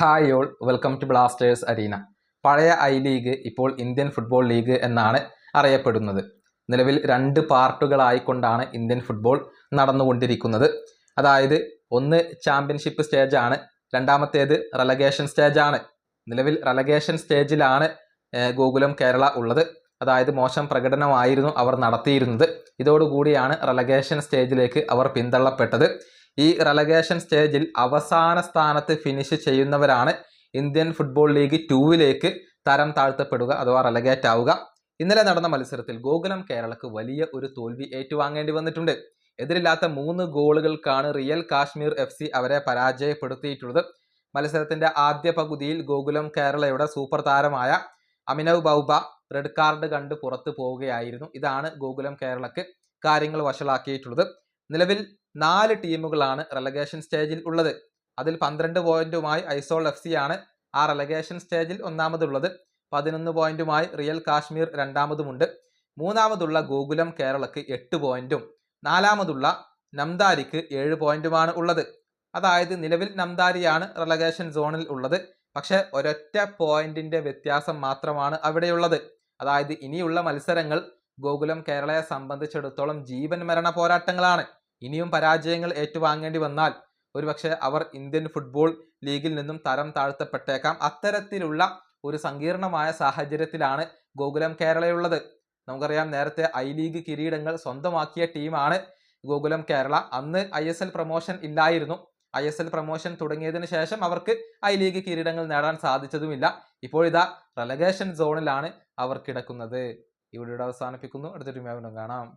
Hi all, welcome to blasters arena. പഴയ I league ഇപ്പോൾ Indian football league എന്നാണ് അറിയപ്പെടുന്നത്. നിലവിൽ 2 പാർട്ടുകളായിക്കൊണ്ടാണ് ഇന്ത്യൻ ഫുട്ബോൾ നടന്നുകൊണ്ടിരിക്കുന്നത്. അതായത് ഒന്ന് ചാമ്പ്യൻഷിപ്പ് സ്റ്റേജാണ്, രണ്ടാമത്തേത് റെലഗേഷൻ സ്റ്റേജാണ്. നിലവിൽ റെലഗേഷൻ സ്റ്റേജിലാണ് ഗോകുലം കേരള ഉള്ളത്. അതായത് മോശം പ്രകടനമായിരുന്നു അവർ നടത്തിയിരുന്നത്. ഇതോടുകൂടിയാണ് റെലഗേഷൻ സ്റ്റേജിലേക്ക് അവർ പിന്തള്ളപ്പെട്ടത്. ഈ റെലഗേഷൻ സ്റ്റേജിൽ അവസാന സ്ഥാനത്ത് ഫിനിഷ് ചെയ്യുന്നവരാണ് ഇന്ത്യൻ ഫുട്ബോൾ ലീഗ് 2 തരം താഴ്ത്തപ്പെടുക അഥവാ റെലഗേറ്റ് ആവുക. ഇന്നലെ നടന്ന മത്സരത്തിൽ ഗോകുലം കേരളക്ക് വലിയ ഒരു തോൽവി ഏറ്റുവാങ്ങേണ്ടി വന്നിട്ടുണ്ട്. എതിരില്ലാത്ത 3 ഗോളുകൾക്കാണ് റിയൽ കാശ്മീർ FC അവരെ പരാജയപ്പെടുത്തിയിട്ടുള്ളത്. മത്സരത്തിന്റെ ആദ്യ പകുതിയിൽ ഗോകുലം കേരളയുടെ സൂപ്പർ താരമായ അമിനവ് ബൗബ റെഡ് കാർഡ് കണ്ട് പുറത്തു പോവുകയായിരുന്നു. ഇതാണ് ഗോകുലം കേരളക്ക് കാര്യങ്ങൾ വഷളാക്കിയിട്ടുള്ളത്. നിലവിൽ 4 ടീമുകളാണ് റെലഗേഷൻ സ്റ്റേജിൽ ഉള്ളത്. അതിൽ 12 പോയിന്റുമായി ഐസോൾ FC ആണ് ആ റെലഗേഷൻ സ്റ്റേജിൽ ഒന്നാമതുള്ളത്. 11 പോയിന്റുമായി റിയൽ കാശ്മീർ രണ്ടാമതുമുണ്ട്. മൂന്നാമതുള്ള ഗോകുലം കേരളക്ക് 8 പോയിന്റും നാലാമതുള്ള നംദാരിക്ക് 7 പോയിന്റുമാണ് ഉള്ളത്. അതായത് നിലവിൽ നംദാരിയാണ് റെലഗേഷൻ സോണിൽ ഉള്ളത്. പക്ഷെ ഒരൊറ്റ പോയിന്റിന്റെ വ്യത്യാസം മാത്രമാണ് അവിടെയുള്ളത്. അതായത് ഇനിയുള്ള മത്സരങ്ങൾ ഗോകുലം കേരളയെ സംബന്ധിച്ചിടത്തോളം ജീവൻ മരണ പോരാട്ടങ്ങളാണ്. ഇനിയും പരാജയങ്ങൾ ഏറ്റുവാങ്ങേണ്ടി വന്നാൽ ഒരുപക്ഷെ അവർ ഇന്ത്യൻ ഫുട്ബോൾ ലീഗിൽ നിന്നും തരം താഴ്ത്തപ്പെട്ടേക്കാം. അത്തരത്തിലുള്ള ഒരു സങ്കീർണമായ സാഹചര്യത്തിലാണ് ഗോകുലം കേരളയുള്ളത്. നമുക്കറിയാം, നേരത്തെ ഐ ലീഗ് കിരീടങ്ങൾ സ്വന്തമാക്കിയ ടീമാണ് ഗോകുലം കേരള. അന്ന് ISL പ്രൊമോഷൻ ഇല്ലായിരുന്നു. ISL പ്രൊമോഷൻ തുടങ്ങിയതിനു ശേഷം അവർക്ക് ഐ ലീഗ് കിരീടങ്ങൾ നേടാൻ സാധിച്ചതുമില്ല. ഇപ്പോഴിതാ റെലഗേഷൻ സോണിലാണ് അവർ കിടക്കുന്നത്. ഈ വീഡിയോ അവസാനിപ്പിക്കുന്നു. അടുത്തൊരു വീഡിയോ കാണാം.